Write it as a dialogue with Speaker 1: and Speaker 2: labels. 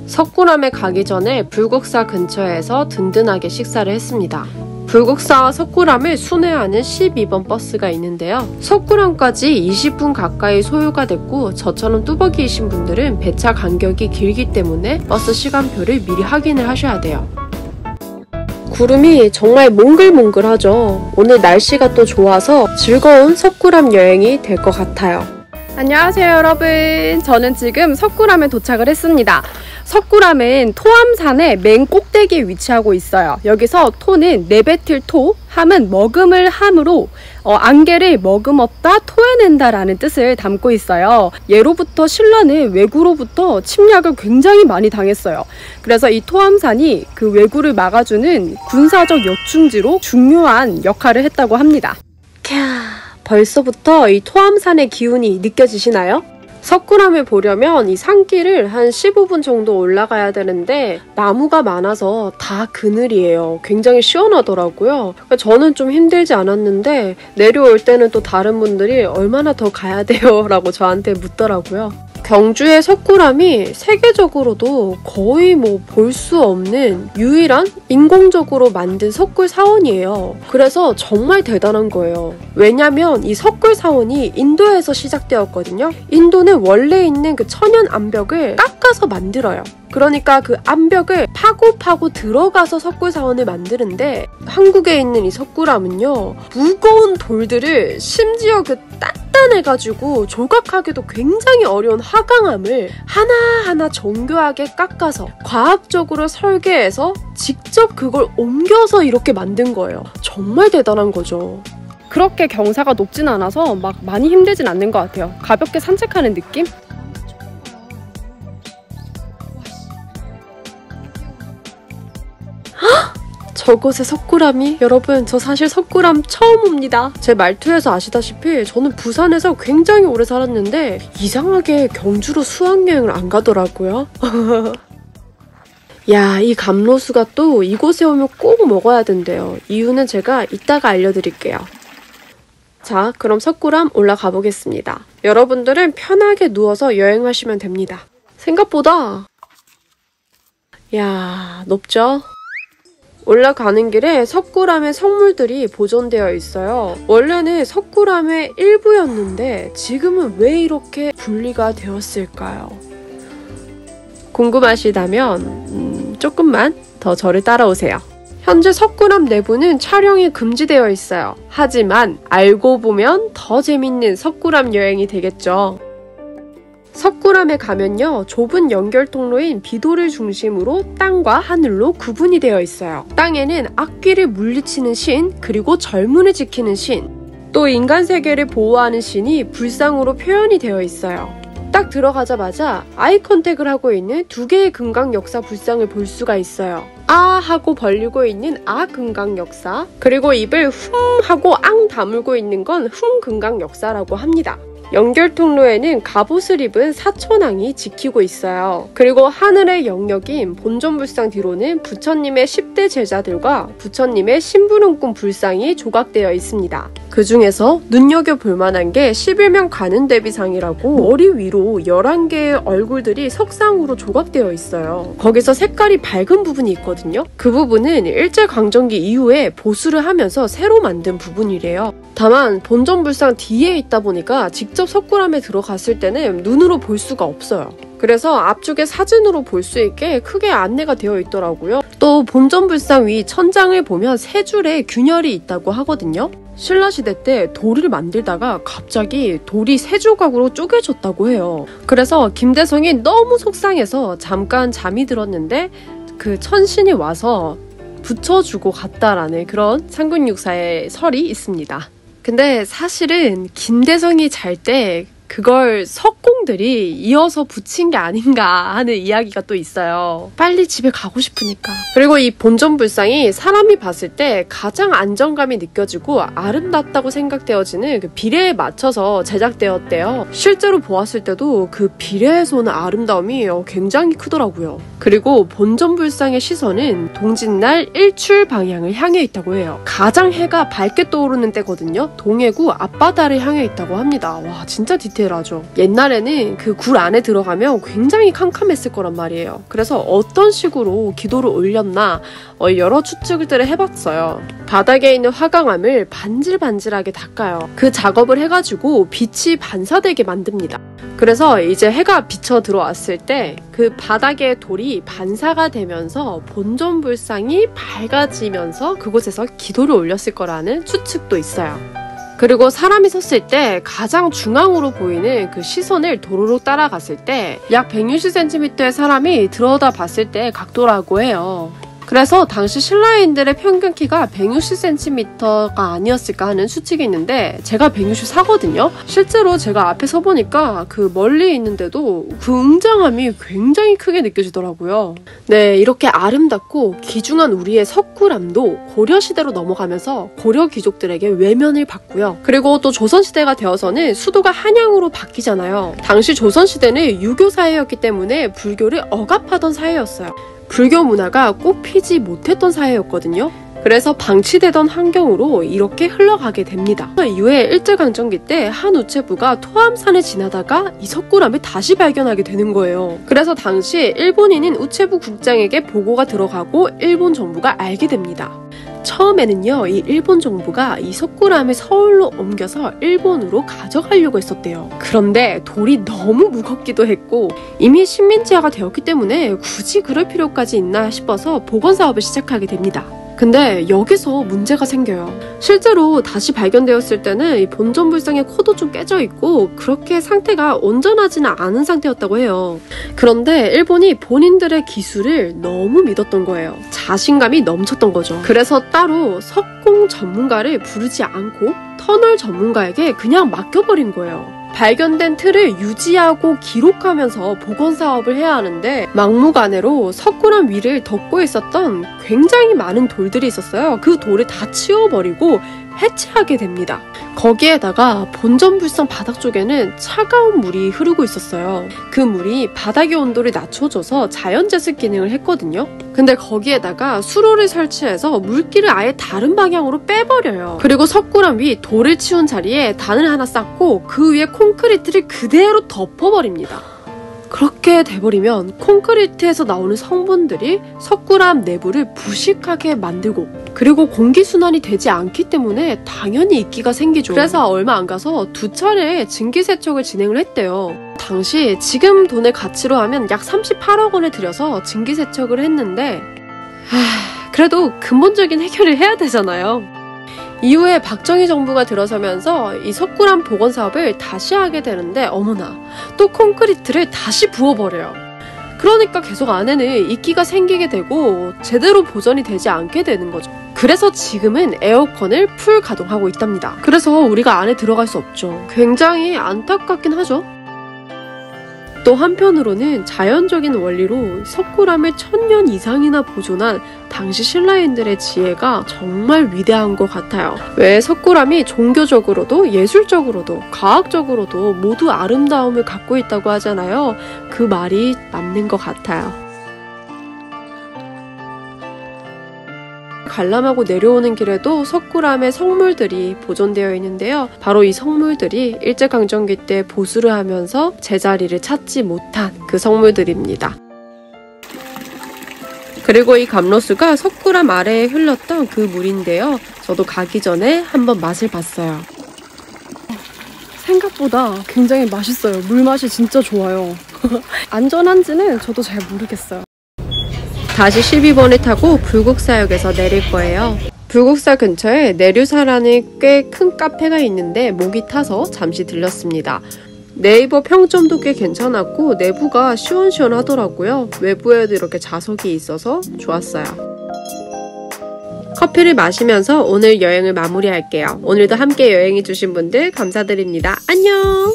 Speaker 1: 석굴암에 가기 전에 불국사 근처에서 든든하게 식사를 했습니다. 불국사와 석굴암을 순회하는 12번 버스가 있는데요. 석굴암까지 20분 가까이 소요가 됐고 저처럼 뚜벅이이신 분들은 배차 간격이 길기 때문에 버스 시간표를 미리 확인을 하셔야 돼요. 구름이 정말 몽글몽글하죠. 오늘 날씨가 또 좋아서 즐거운 석굴암 여행이 될 것 같아요.
Speaker 2: 안녕하세요 여러분, 저는 지금 석굴암에 도착을 했습니다. 석굴암은 토암산의 맨 꼭대기에 위치하고 있어요. 여기서 토는 내뱉을 토, 함은 머금을 함으로 안개를 머금었다 토해낸다 라는 뜻을 담고 있어요. 예로부터 신라는 왜구로부터 침략을 굉장히 많이 당했어요. 그래서 이 토암산이 그 왜구를 막아주는 군사적 요충지로 중요한 역할을 했다고 합니다.
Speaker 1: 벌써부터 이 토암산의 기운이 느껴지시나요? 석굴암을 보려면 이 산길을 한 15분 정도 올라가야 되는데 나무가 많아서 다 그늘이에요. 굉장히 시원하더라고요. 저는 좀 힘들지 않았는데 내려올 때는 또 다른 분들이 얼마나 더 가야 돼요? 라고 저한테 묻더라고요. 경주의 석굴암이 세계적으로도 거의 볼 수 없는 유일한 인공적으로 만든 석굴 사원이에요. 그래서 정말 대단한 거예요. 왜냐면 이 석굴 사원이 인도에서 시작되었거든요. 인도는 원래 있는 그 천연 암벽을 깎아서 만들어요. 그러니까 그 암벽을 파고 들어가서 석굴 사원을 만드는데 한국에 있는 이 석굴암은요, 무거운 돌들을 심지어 그 단단해가지고 조각하기도 굉장히 어려운 화강암을 하나하나 정교하게 깎아서 과학적으로 설계해서 직접 그걸 옮겨서 이렇게 만든 거예요. 정말 대단한 거죠.
Speaker 2: 그렇게 경사가 높진 않아서 막 많이 힘들진 않는 것 같아요. 가볍게 산책하는 느낌?
Speaker 1: 저곳의 석굴암이? 여러분, 저 사실 석굴암 처음 옵니다. 제 말투에서 아시다시피 저는 부산에서 굉장히 오래 살았는데 이상하게 경주로 수학여행을 안 가더라고요. 야, 이 감로수가 또 이곳에 오면 꼭 먹어야 된대요. 이유는 제가 이따가 알려드릴게요. 자, 그럼 석굴암 올라가 보겠습니다. 여러분들은 편하게 누워서 여행하시면 됩니다. 생각보다 야, 높죠? 올라가는 길에 석굴암의 성물들이 보존되어 있어요. 원래는 석굴암의 일부였는데 지금은 왜 이렇게 분리가 되었을까요? 궁금하시다면 조금만 더 저를 따라오세요. 현재 석굴암 내부는 촬영이 금지되어 있어요. 하지만 알고 보면 더 재밌는 석굴암 여행이 되겠죠. 석굴암에 가면요, 좁은 연결 통로인 비도를 중심으로 땅과 하늘로 구분이 되어 있어요. 땅에는 악귀를 물리치는 신, 그리고 절문을 지키는 신, 또 인간 세계를 보호하는 신이 불상으로 표현이 되어 있어요. 딱 들어가자마자 아이 컨택을 하고 있는 두 개의 금강역사 불상을 볼 수가 있어요. 아 하고 벌리고 있는 아 금강역사, 그리고 입을 흠 하고 앙 다물고 있는 건 흠 금강역사라고 합니다. 연결 통로에는 갑옷을 입은 사천왕이 지키고 있어요. 그리고 하늘의 영역인 본전불상 뒤로는 부처님의 10대 제자들과 부처님의 심부름꾼 불상이 조각되어 있습니다. 그 중에서 눈여겨볼 만한 게 11명 가는대비상이라고 머리 위로 11개의 얼굴들이 석상으로 조각되어 있어요. 거기서 색깔이 밝은 부분이 있거든요. 그 부분은 일제강점기 이후에 보수를 하면서 새로 만든 부분이래요. 다만 본전불상 뒤에 있다 보니까 직접 석굴암에 들어갔을 때는 눈으로 볼 수가 없어요. 그래서 앞쪽에 사진으로 볼 수 있게 크게 안내가 되어 있더라고요. 또 본전불상 위 천장을 보면 세 줄의 균열이 있다고 하거든요. 신라시대 때 돌을 만들다가 갑자기 돌이 세 조각으로 쪼개졌다고 해요. 그래서 김대성이 너무 속상해서 잠깐 잠이 들었는데 그 천신이 와서 붙여주고 갔다라는 그런 상근육사의 설이 있습니다. 근데 사실은 김대성이 잘 때 그걸 석공들이 이어서 붙인 게 아닌가 하는 이야기가 또 있어요. 빨리 집에 가고 싶으니까. 그리고 이 본전불상이 사람이 봤을 때 가장 안정감이 느껴지고 아름답다고 생각되어지는 그 비례에 맞춰서 제작되었대요. 실제로 보았을 때도 그 비례에서 오는 아름다움이 굉장히 크더라고요. 그리고 본전불상의 시선은 동짓날 일출 방향을 향해 있다고 해요. 가장 해가 밝게 떠오르는 때거든요. 동해구 앞바다를 향해 있다고 합니다. 와, 진짜 디테일 디테일하죠. 옛날에는 그 굴 안에 들어가면 굉장히 캄캄했을 거란 말이에요. 그래서 어떤 식으로 기도를 올렸나 여러 추측들을 해봤어요. 바닥에 있는 화강암을 반질반질하게 닦아요. 그 작업을 해가지고 빛이 반사되게 만듭니다. 그래서 이제 해가 비쳐 들어왔을 때 그 바닥의 돌이 반사가 되면서 본전불상이 밝아지면서 그곳에서 기도를 올렸을 거라는 추측도 있어요. 그리고 사람이 섰을 때 가장 중앙으로 보이는 그 시선을 도로로 따라갔을 때 약 160cm의 사람이 들여다봤을 때 각도라고 해요. 그래서 당시 신라인들의 평균 키가 160cm가 아니었을까 하는 추측이 있는데 제가 164거든요. 실제로 제가 앞에 서보니까 그 멀리 있는데도 그 웅장함이 굉장히 크게 느껴지더라고요. 네, 이렇게 아름답고 귀중한 우리의 석굴암도 고려시대로 넘어가면서 고려 귀족들에게 외면을 받고요. 그리고 또 조선시대가 되어서는 수도가 한양으로 바뀌잖아요. 당시 조선시대는 유교 사회였기 때문에 불교를 억압하던 사회였어요. 불교 문화가 꽃피지 못했던 사회였거든요. 그래서 방치되던 환경으로 이렇게 흘러가게 됩니다. 이후에 일제강점기 때 한 우체부가 토암산을 지나다가 이 석굴암을 다시 발견하게 되는 거예요. 그래서 당시 일본인인 우체부 국장에게 보고가 들어가고 일본 정부가 알게 됩니다. 처음에는요, 이 일본 정부가 이 석굴암을 서울로 옮겨서 일본으로 가져가려고 했었대요. 그런데 돌이 너무 무겁기도 했고 이미 식민지화가 되었기 때문에 굳이 그럴 필요까지 있나 싶어서 복원 사업을 시작하게 됩니다. 근데 여기서 문제가 생겨요. 실제로 다시 발견되었을 때는 이 본전불상의 코도 좀 깨져 있고 그렇게 상태가 온전하지는 않은 상태였다고 해요. 그런데 일본이 본인들의 기술을 너무 믿었던 거예요. 자신감이 넘쳤던 거죠. 그래서 따로 석공 전문가를 부르지 않고 터널 전문가에게 그냥 맡겨버린 거예요. 발견된 틀을 유지하고 기록하면서 복원 사업을 해야 하는데 막무가내로 석굴암 위를 덮고 있었던 굉장히 많은 돌들이 있었어요. 그 돌을 다 치워버리고 해체하게 됩니다. 거기에다가 본전불상 바닥 쪽에는 차가운 물이 흐르고 있었어요. 그 물이 바닥의 온도를 낮춰줘서 자연제습 기능을 했거든요. 근데 거기에다가 수로를 설치해서 물기를 아예 다른 방향으로 빼버려요. 그리고 석굴암 위 돌을 치운 자리에 단을 하나 쌓고 그 위에 콘크리트를 그대로 덮어버립니다. 그렇게 돼버리면 콘크리트에서 나오는 성분들이 석굴암 내부를 부식하게 만들고 그리고 공기순환이 되지 않기 때문에 당연히 이끼가 생기죠. 그래서 얼마 안 가서 2차례 증기세척을 진행을 했대요. 당시 지금 돈의 가치로 하면 약 38억 원을 들여서 증기세척을 했는데 그래도 근본적인 해결을 해야 되잖아요. 이후에 박정희 정부가 들어서면서 이 석굴암 복원 사업을 다시 하게 되는데 어머나 또 콘크리트를 다시 부어버려요. 그러니까 계속 안에는 이끼가 생기게 되고 제대로 보존이 되지 않게 되는 거죠. 그래서 지금은 에어컨을 풀 가동하고 있답니다. 그래서 우리가 안에 들어갈 수 없죠. 굉장히 안타깝긴 하죠. 또 한편으로는 자연적인 원리로 석굴암을 1000년 이상이나 보존한 당시 신라인들의 지혜가 정말 위대한 것 같아요. 왜 석굴암이 종교적으로도 예술적으로도 과학적으로도 모두 아름다움을 갖고 있다고 하잖아요. 그 말이 맞는 것 같아요. 관람하고 내려오는 길에도 석굴암의 성물들이 보존되어 있는데요. 바로 이 성물들이 일제강점기 때 보수를 하면서 제자리를 찾지 못한 그 성물들입니다. 그리고 이 감로수가 석굴암 아래에 흘렀던 그 물인데요. 저도 가기 전에 한번 맛을 봤어요.
Speaker 2: 생각보다 굉장히 맛있어요. 물맛이 진짜 좋아요. 안전한지는 저도 잘 모르겠어요.
Speaker 1: 다시 12번을 타고 불국사역에서 내릴 거예요. 불국사 근처에 내류사라는 꽤 큰 카페가 있는데 목이 타서 잠시 들렸습니다. 네이버 평점도 꽤 괜찮았고 내부가 시원시원하더라고요. 외부에도 이렇게 자석이 있어서 좋았어요. 커피를 마시면서 오늘 여행을 마무리할게요. 오늘도 함께 여행해주신 분들 감사드립니다. 안녕!